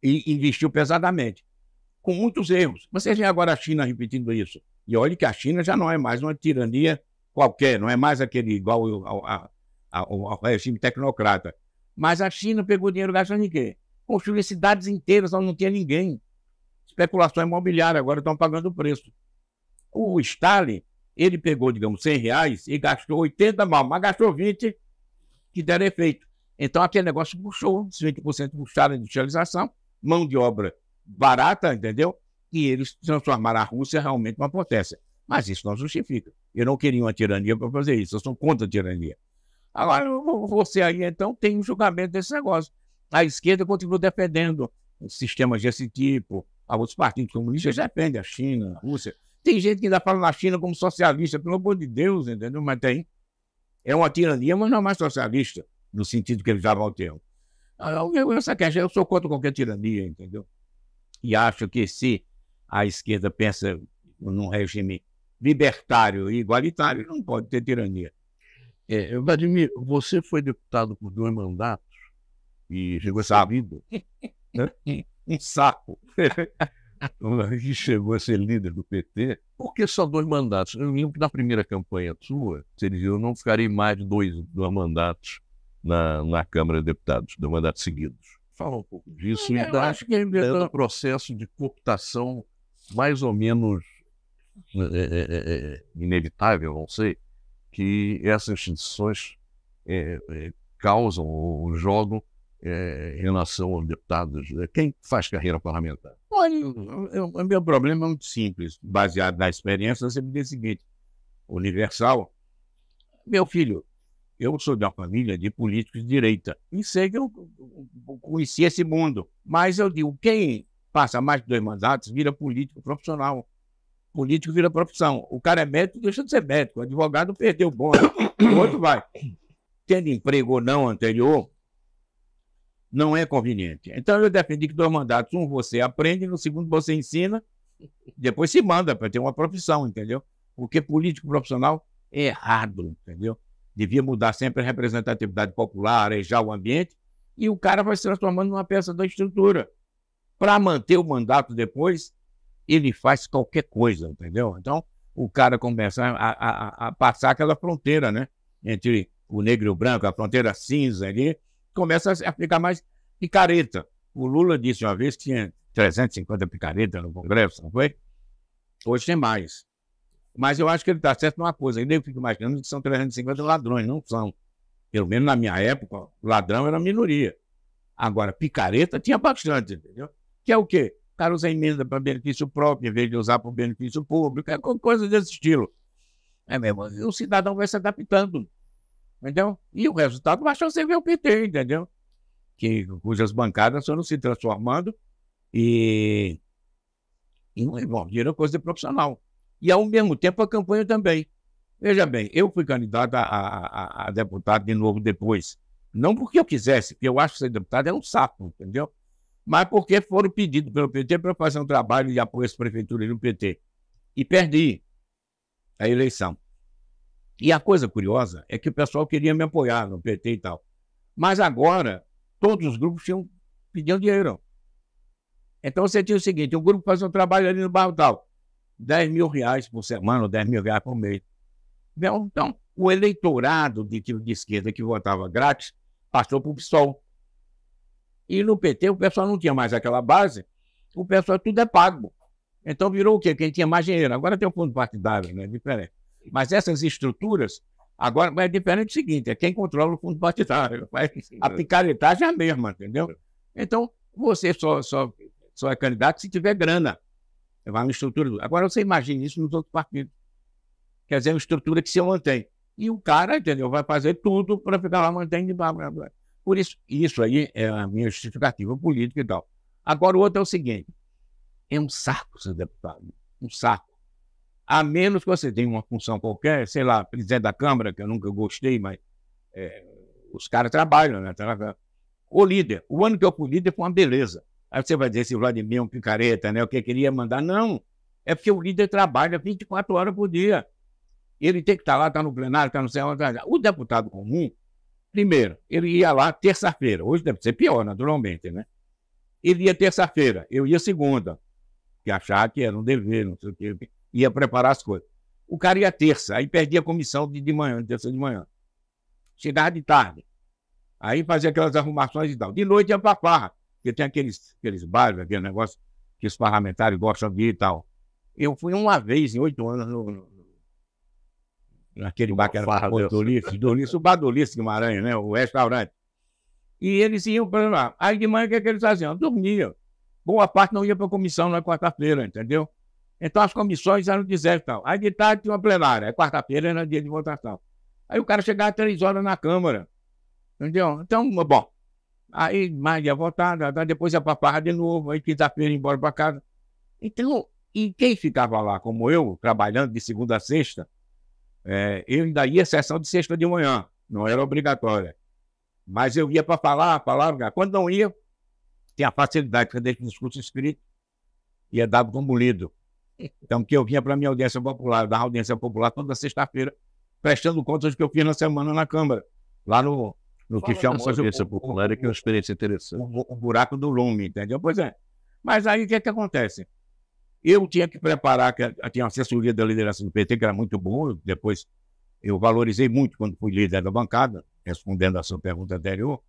e investiu pesadamente, com muitos erros. Você vê agora a China repetindo isso. E olha que a China já não é mais uma tirania qualquer, não é mais aquele igual ao regime tecnocrata. Mas a China pegou dinheiro gastando em quê? Construiu cidades inteiras onde não tinha ninguém. Especulação imobiliária, agora estão pagando o preço. O Stalin, ele pegou, digamos, R$100 e gastou 80 mal, mas gastou 20 que deram efeito. Então aquele negócio puxou, 20% puxaram a industrialização, mão de obra barata, entendeu? E eles transformaram a Rússia realmente numa potência. Mas isso não justifica. Eu não queria uma tirania para fazer isso, eu sou contra a tirania. Agora, você aí, então, tem um julgamento desse negócio. A esquerda continua defendendo sistemas desse tipo. Os partidos comunistas defendem a China, a Rússia. Tem gente que ainda fala na China como socialista, pelo amor de Deus, entendeu? Mas tem. É uma tirania, mas não é mais socialista, no sentido que eles já vão ter. Eu sou contra qualquer tirania, entendeu? E acho que se a esquerda pensa num regime libertário e igualitário, não pode ter tirania. Vladimir, você foi deputado por 2 mandatos e chegou a ser líder. Um saco. E chegou a ser líder do PT. Por que só 2 mandatos? Eu lembro que na primeira campanha sua, você dizia: eu não ficarei mais de 2 mandatos na Câmara de Deputados, 2 mandatos seguidos. Fala um pouco disso. E acho que é um processo de cooptação mais ou menos inevitável, não sei, que essas instituições causam ou jogam em relação aos deputados. Quem faz carreira parlamentar? Olha, o meu problema é muito simples, baseado na experiência. Você me diz o seguinte: Universal, meu filho, eu sou de uma família de políticos de direita e sei que eu conheci esse mundo, mas eu digo, quem passa mais de 2 mandatos vira político profissional. Político vira profissão. O cara é médico, deixa de ser médico. O advogado perdeu o bônus. O outro vai. Tendo emprego ou não anterior, não é conveniente. Então eu defendi que 2 mandatos, um você aprende, no segundo você ensina, depois se manda para ter uma profissão, entendeu? Porque político profissional é errado, entendeu? Devia mudar sempre a representatividade popular, arejar o ambiente, e o cara vai se transformando numa peça da estrutura. Para manter o mandato depois, ele faz qualquer coisa, entendeu? Então, o cara começa a passar aquela fronteira, né? Entre o negro e o branco, a fronteira cinza ali, começa a ficar mais picareta. O Lula disse uma vez que tinha 350 picaretas no Congresso, não foi? Hoje tem mais. Mas eu acho que ele está certo numa coisa. Eu fico imaginando que são 350 ladrões, não são. Pelo menos na minha época, ladrão era a minoria. Agora, picareta tinha bastante, entendeu? Que é o quê? O cara usa emenda para benefício próprio, em vez de usar para benefício público, é coisa desse estilo. É mesmo, o cidadão vai se adaptando, entendeu? E o resultado basta você ver o PT, entendeu? Cujas bancadas foram se transformando e vira coisa de profissional. E, ao mesmo tempo, a campanha também. Veja bem, eu fui candidato a deputado de novo depois. Não porque eu quisesse, porque eu acho que ser deputado é um saco, entendeu? Mas porque foram pedidos pelo PT para fazer um trabalho de apoio às prefeituras do PT. E perdi a eleição. E a coisa curiosa é que o pessoal queria me apoiar no PT e tal. Mas agora, todos os grupos pediam dinheiro. Então você tinha o seguinte: um grupo fazia um trabalho ali no bairro tal, R$10.000 por semana ou R$10.000 por mês. Então, o eleitorado de esquerda que votava grátis passou para o PSOL. E no PT o pessoal não tinha mais aquela base, o pessoal tudo é pago. Então virou o quê? Quem tinha mais dinheiro. Agora tem o fundo partidário, né? É diferente. Mas essas estruturas, agora é diferente do seguinte: é quem controla o fundo partidário. A picaretagem é a mesma, entendeu? Então, você só é candidato se tiver grana. Vai uma estrutura. Agora você imagina isso nos outros partidos. Quer dizer, uma estrutura que se mantém. E o cara, entendeu? Vai fazer tudo para ficar lá mantendo. Por isso aí é a minha justificativa política e tal. Agora o outro é o seguinte: é um saco ser deputado. Um saco. A menos que você tenha uma função qualquer, sei lá, presidente da Câmara, que eu nunca gostei, mas os caras trabalham, né? O líder. O ano que eu fui líder foi uma beleza. Aí você vai dizer se o Vladimir é um picareta, né? O que queria mandar. Não. É porque o líder trabalha 24 horas por dia. Ele tem que estar lá, está no plenário, está no céu. O deputado comum Primeiro, ele ia lá terça-feira. Hoje deve ser pior, naturalmente, né? Ele ia terça-feira, eu ia segunda, que achava que era um dever, não sei o quê, ia preparar as coisas. O cara ia terça, aí perdia a comissão de manhã, de terça de manhã. Chegava de tarde, aí fazia aquelas arrumações e tal. De noite ia pra farra, porque tem aqueles bares, aquele negócio que os parlamentares gostam de ir e tal. Eu fui uma vez em 8 anos naquele bar que era o Bar do Ulisses Guimarães, né? O restaurante. E eles iam para lá. Aí de manhã o que eles faziam? Dormiam. Boa parte não ia para a comissão na quarta-feira, entendeu? Então as comissões eram de zero e tal. Aí de tarde tinha uma plenária. Aí quarta-feira era dia de votação. Aí o cara chegava 3 horas na Câmara. Entendeu? Então, bom. Aí mais ia votar, depois ia para a farra de novo. Aí quinta-feira ia embora para casa. Então, e quem ficava lá, como eu, trabalhando de segunda a sexta, eu ainda ia à sessão de sexta de manhã, não era obrigatória. Mas eu ia para falar. Quando não ia, tinha a facilidade de fazer discurso escrito e é dado como lido. Então, que eu vinha para a minha audiência popular, eu dava audiência popular toda sexta-feira, prestando contas do que eu fiz na semana na Câmara, lá no que chama hoje audiência popular, que é uma experiência interessante. O buraco do lume, entendeu? Pois é. Mas aí o que acontece? Eu tinha que preparar, tinha uma assessoria da liderança do PT, que era muito boa, depois eu valorizei muito quando fui líder da bancada, respondendo a sua pergunta anterior.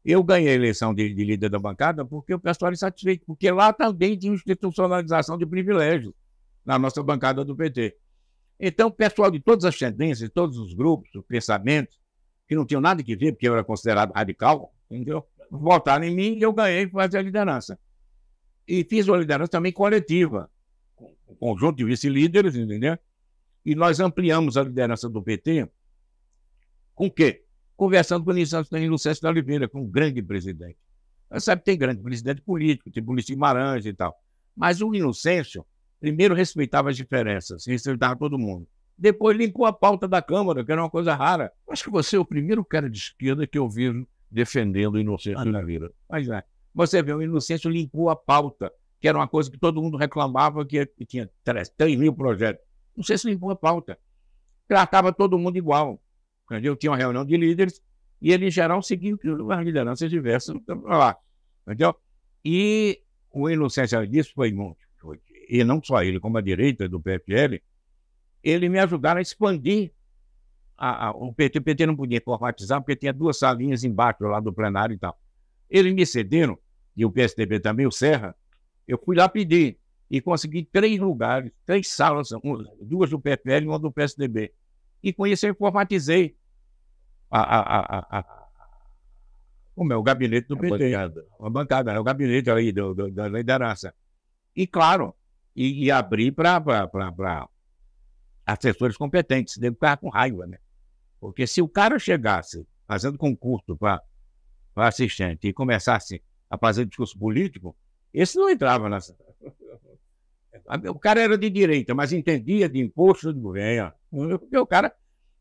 Eu ganhei a eleição de líder da bancada porque o pessoal era insatisfeito, porque lá também tinha institucionalização de privilégios na nossa bancada do PT. Então, o pessoal de todas as tendências, todos os grupos, os pensamentos, que não tinham nada que ver, porque eu era considerado radical, entendeu? Votaram em mim e eu ganhei e fazer a liderança. E fiz uma liderança também coletiva, um conjunto de vice-líderes, entendeu? E nós ampliamos a liderança do PT com o quê? Conversando com o Inocêncio da Oliveira, com um grande presidente. Você sabe que tem grande presidente político, tem Ulisses Guimarães e tal. Mas o Inocêncio, primeiro, respeitava as diferenças, respeitava todo mundo. Depois limpou a pauta da Câmara, que era uma coisa rara. Acho que você é o primeiro cara de esquerda que eu vi defendendo o Inocêncio da Oliveira. Mas é. Você vê, o Inocêncio limpou a pauta, que era uma coisa que todo mundo reclamava, que tinha 3 mil projetos. Não sei se limpou a pauta. Tratava todo mundo igual. Entendeu? Tinha uma reunião de líderes e ele, em geral, seguia as lideranças diversas para lá. Entendeu? E o Inocêncio disso foi muito. E não só ele, como a direita do PFL, ele me ajudaram a expandir o PT. O PT não podia informatizar, porque tinha 2 salinhas embaixo lá do plenário e tal. Eles me cederam, e o PSDB também, o Serra, eu fui lá pedir e consegui 3 lugares, 3 salas, 2 do PFL e 1 do PSDB. E com isso eu informatizei como é o gabinete do PT. A bancada, né? O gabinete aí da liderança. E, claro, e abrir para assessores competentes. Deve ficar com raiva, né? Porque se o cara chegasse fazendo concurso para assistente e começasse a fazer discurso político, esse não entrava nessa. O cara era de direita, mas entendia de imposto do governo. Porque o cara,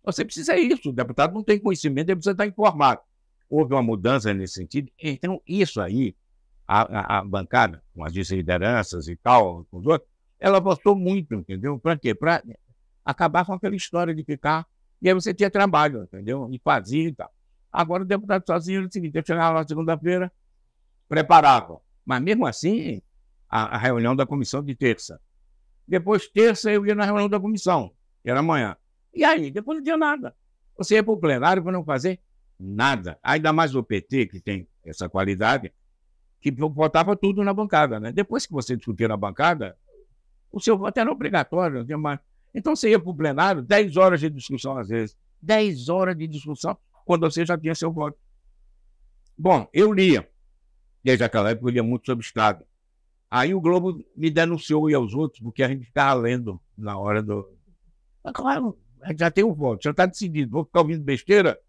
você precisa isso, o deputado não tem conhecimento, ele precisa estar informado. Houve uma mudança nesse sentido. Então, isso aí, a bancada, com as lideranças e tal, com os outros, ela apostou muito, entendeu? Para quê? Para acabar com aquela história de ficar. E aí você tinha trabalho, entendeu? E fazia e tal. Agora o deputado sozinho era o seguinte: eu chegava lá segunda-feira, preparava. Mas mesmo assim, a reunião da comissão de terça. Depois, terça, eu ia na reunião da comissão, que era amanhã. E aí, depois não tinha nada. Você ia para o plenário para não fazer nada. Ainda mais o PT, que tem essa qualidade, que votava tudo na bancada, né? Depois que você discutia na bancada, o seu voto era obrigatório. Não tinha mais. Então você ia para o plenário, 10 horas de discussão às vezes. 10 horas de discussão, quando você já tinha seu voto. Bom, eu lia. Desde aquela época eu lia muito sobre Estado. Aí o Globo me denunciou e aos outros, porque a gente ficava lendo na hora do... Mas, claro, a gente já tem o voto, já está decidido. Vou ficar ouvindo besteira.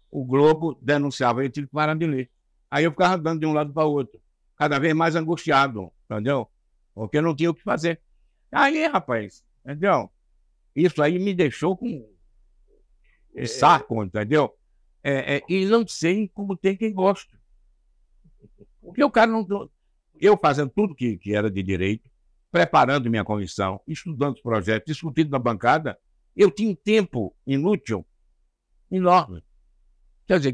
O Globo denunciava, eu tive que parar de ler. Aí eu ficava andando de um lado para o outro, cada vez mais angustiado, entendeu? Porque eu não tinha o que fazer. Aí, rapaz, entendeu? Isso aí me deixou com saco, entendeu? E não sei como tem quem gosta. Porque o cara não... Eu fazendo tudo que era de direito, preparando minha comissão, estudando os projetos, discutindo na bancada, eu tinha um tempo inútil enorme. Quer dizer,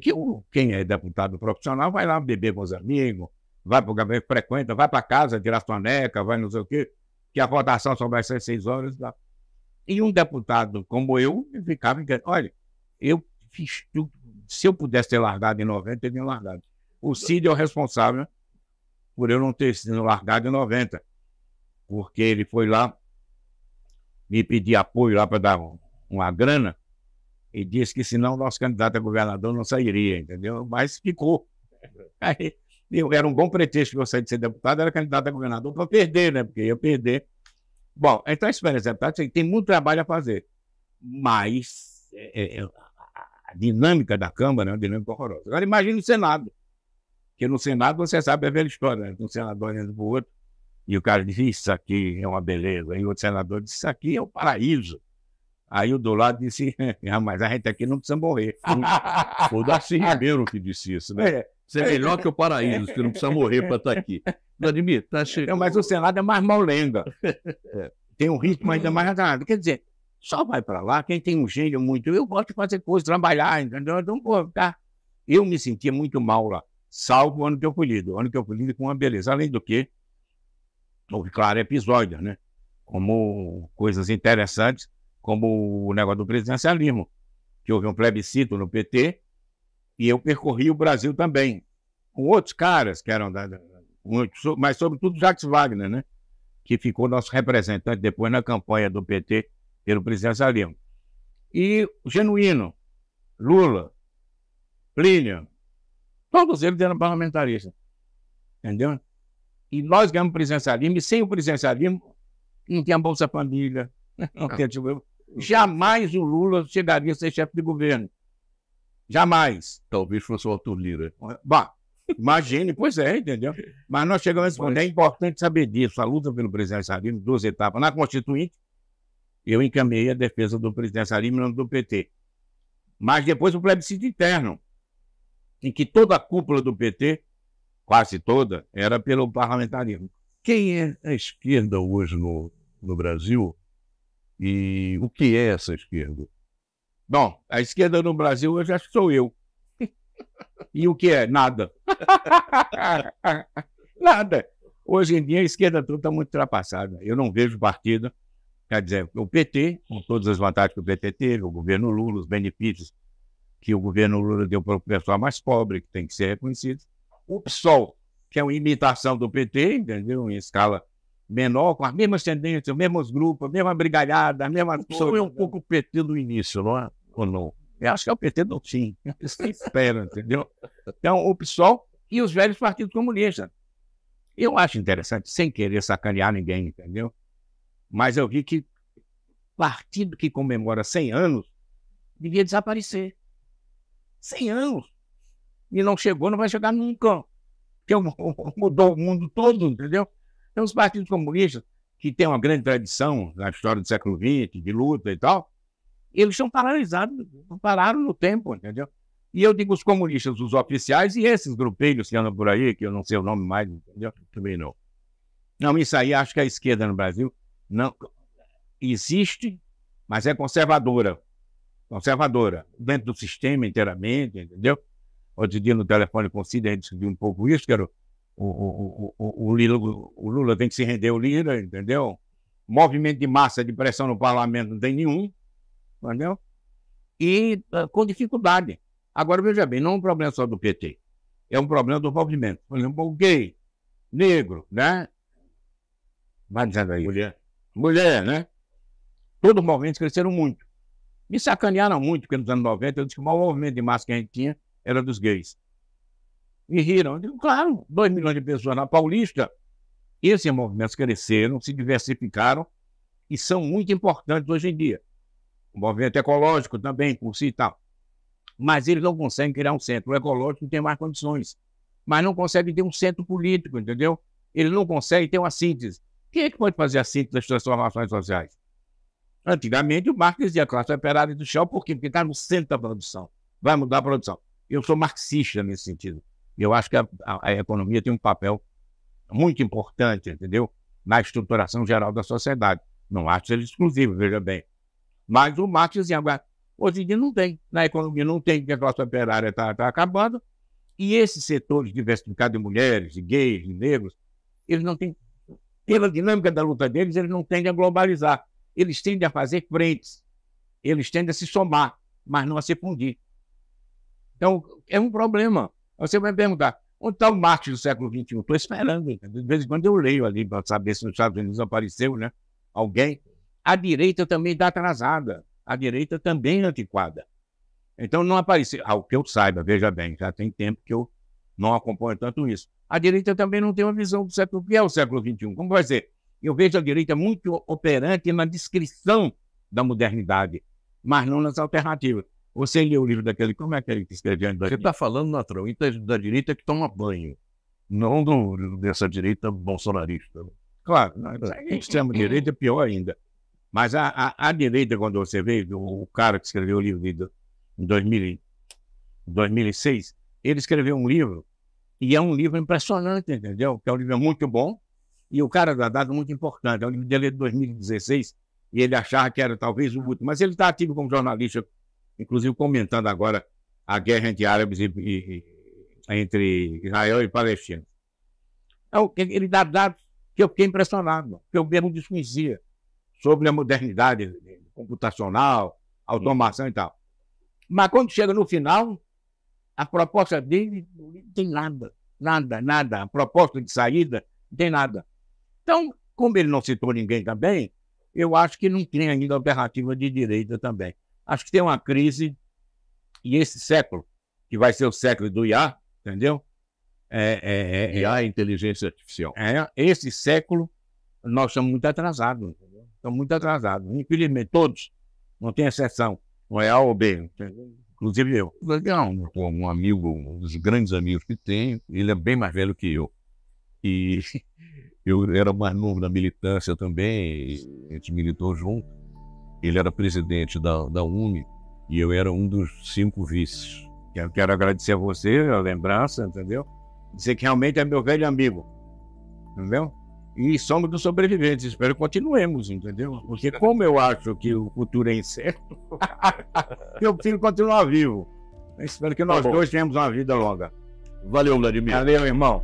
quem é deputado profissional vai lá beber com os amigos, vai para o gabinete, frequenta, vai para casa tirar soneca, vai não sei o quê, que a votação só vai ser 6 horas. Tá? E um deputado como eu ficava, olha, eu fiz tudo. Se eu pudesse ter largado em 90, eu teria largado. O Cid é o responsável por eu não ter sido largado em 90, porque ele foi lá me pedir apoio lá para dar uma grana e disse que senão o nosso candidato a governador não sairia, entendeu? Mas ficou. Aí, era um bom pretexto que eu saí de ser deputado, era candidato a governador para perder, né? Porque ia perder. Bom, então a experiência deputado tem muito trabalho a fazer, mas a dinâmica da Câmara é uma dinâmica horrorosa. Agora imagine o Senado, porque no Senado você sabe a velha história, né? Um senador indo para o outro, e o cara disse, isso aqui é uma beleza. Aí o outro senador disse, isso aqui é o paraíso. Aí o do lado disse, mas a gente aqui não precisa morrer. O Darcy Ribeiro que disse isso, né? Você é melhor que o paraíso, que não precisa morrer para estar aqui. Vladimir, tá chegando. Mas o Senado é mais molenga. Tem um ritmo ainda mais atrasado. Quer dizer, só vai para lá quem tem um gênio muito. Eu gosto de fazer coisas, trabalhar, entendeu? Então, pô, tá. Eu me sentia muito mal lá, salvo o ano que eu fui lido. O ano que eu fui lido com uma beleza. Além do que, houve, claro, episódios, né? Como coisas interessantes, como o negócio do presidencialismo, que houve um plebiscito no PT, e eu percorri o Brasil também, com outros caras que eram mas sobretudo Jacques Wagner, né? Que ficou nosso representante depois na campanha do PT pelo presidencialismo. E o Genuíno, Lula, Plínio, todos eles eram parlamentaristas, entendeu? E nós ganhamos presidencialismo, e sem o presidencialismo não tinha Bolsa Família, não tinha... Jamais o Lula chegaria a ser chefe de governo. Jamais. Talvez fosse o Arthur Lira. Bom, imagine, pois é, entendeu? Mas nós chegamos a responder, é importante saber disso. A luta pelo presidencialismo, 2 etapas. Na Constituinte, eu encaminhei a defesa do presidencialismo não do PT. Mas depois o plebiscito interno, em que toda a cúpula do PT, quase toda, era pelo parlamentarismo. Quem é a esquerda hoje no Brasil? E o que é essa esquerda? Bom, a esquerda no Brasil hoje acho que sou eu. E o que é? Nada. Nada. Hoje em dia a esquerda toda está muito ultrapassada. Eu não vejo partido. Quer dizer, o PT, com todas as vantagens que o PT teve, o governo Lula, os benefícios que o governo Lula deu para o pessoal mais pobre, que tem que ser reconhecido. O PSOL, que é uma imitação do PT, entendeu? Em escala menor, com as mesmas tendências, os mesmos grupos, a mesma brigalhada, a mesma... O PSOL é um pouco o PT do início, não é? Ou não? Eu acho que é o PT do fim. Você espera, entendeu? Então, o PSOL e os velhos partidos comunistas. Eu acho interessante, sem querer sacanear ninguém, entendeu? Mas eu vi que partido que comemora 100 anos devia desaparecer. 100 anos. E não chegou, não vai chegar nunca. Porque mudou o mundo todo, entendeu? Então, os partidos comunistas, que têm uma grande tradição na história do século XX, de luta e tal, eles estão paralisados, pararam no tempo, entendeu? E eu digo os comunistas, os oficiais, e esses grupelhos que andam por aí, que eu não sei o nome mais, entendeu? Também não. Não, isso aí, acho que a esquerda no Brasil não existe, mas é conservadora. Conservadora, dentro do sistema inteiramente, entendeu? Outro dia no telefone com o Cid, a gente discutiu um pouco isso, que era o Lula tem que se render ao Lira, entendeu? Movimento de massa de pressão no parlamento não tem nenhum, entendeu? E com dificuldade. Agora, veja bem, não é um problema só do PT, é um problema do movimento. Por exemplo, o gay, negro, né? Vai dizendo aí. Mulher, né? Todos os movimentos cresceram muito. Me sacanearam muito, porque nos anos 90 eu disse que o maior movimento de massa que a gente tinha era dos gays. Me riram. Eu digo, claro, 2 milhões de pessoas na Paulista. Esses movimentos cresceram, se diversificaram e são muito importantes hoje em dia. O movimento ecológico também, por si e tal. Mas eles não conseguem criar um centro. O ecológico não tem mais condições. Mas não conseguem ter um centro político, entendeu? Eles não conseguem ter uma síntese. Quem é que pode fazer a síntese das transformações sociais? Antigamente, o Marx dizia a classe operária do chão, por quê? Porque está no centro da produção. Vai mudar a produção. Eu sou marxista nesse sentido. Eu acho que a economia tem um papel muito importante, entendeu? Na estruturação geral da sociedade. Não acho ele exclusivo, veja bem. Mas o Marx dizia, agora, Hoje em dia não tem. Na economia não tem, porque a classe operária está acabando. E esses setores diversificados de mulheres, de gays, de negros, eles não têm, pela dinâmica da luta deles, eles não tendem a globalizar. Eles tendem a fazer frentes. Eles tendem a se somar, mas não a se fundir. Então, é um problema. Você vai perguntar, onde está o Marx do século XXI? Estou esperando. De vez em quando eu leio ali para saber se nos Estados Unidos apareceu, né, alguém. A direita também está atrasada. A direita também é antiquada. Então não apareceu. Ao que eu saiba, veja bem, já tem tempo que eu não acompanho tanto isso. A direita também não tem uma visão do século, que é o século XXI. Como vai ser? Eu vejo a direita muito operante na descrição da modernidade, mas não nas alternativas. Você leu o livro daquele, como é aquele que escreveu? Você está falando, Natrão, da direita que toma banho, não dessa direita bolsonarista. Claro, a extrema-direita é pior ainda. Mas a direita, quando você vê, o cara que escreveu o livro em 2006, ele escreveu um livro, e é um livro impressionante, entendeu? Que é um livro muito bom, e o cara dá dado muito importante. É um livro dele de 2016, e ele achava que era talvez o último. Mas ele está ativo como jornalista, inclusive comentando agora a guerra entre árabes entre Israel e Palestina. Então, ele dá dados que eu fiquei impressionado, que eu mesmo desconhecia, sobre a modernidade computacional, automação e tal. Mas quando chega no final, a proposta dele não tem nada. A proposta de saída não tem nada. Então, como ele não citou ninguém também, eu acho que não tem ainda alternativa de direita também. Acho que tem uma crise, e esse século, que vai ser o século do IA, entendeu? IA, inteligência artificial. Esse século, nós estamos muito atrasados. Entendeu? Estamos muito atrasados. Infelizmente, todos, não tem exceção. Não é A ou B, entendeu? Inclusive eu. Legal, um amigo, um dos grandes amigos que tenho, ele é bem mais velho que eu. E eu era mais novo na militância também, a gente militou junto. Ele era presidente da UNE e eu era um dos 5 vices. Eu quero agradecer a você, a lembrança, entendeu? Dizer que realmente é meu velho amigo, entendeu? E somos dos sobreviventes, espero que continuemos, entendeu? Porque como eu acho que o futuro é incerto, eu prefiro continuar vivo. Eu espero que nós dois tenhamos uma vida longa. Valeu, Vladimir. Valeu, irmão.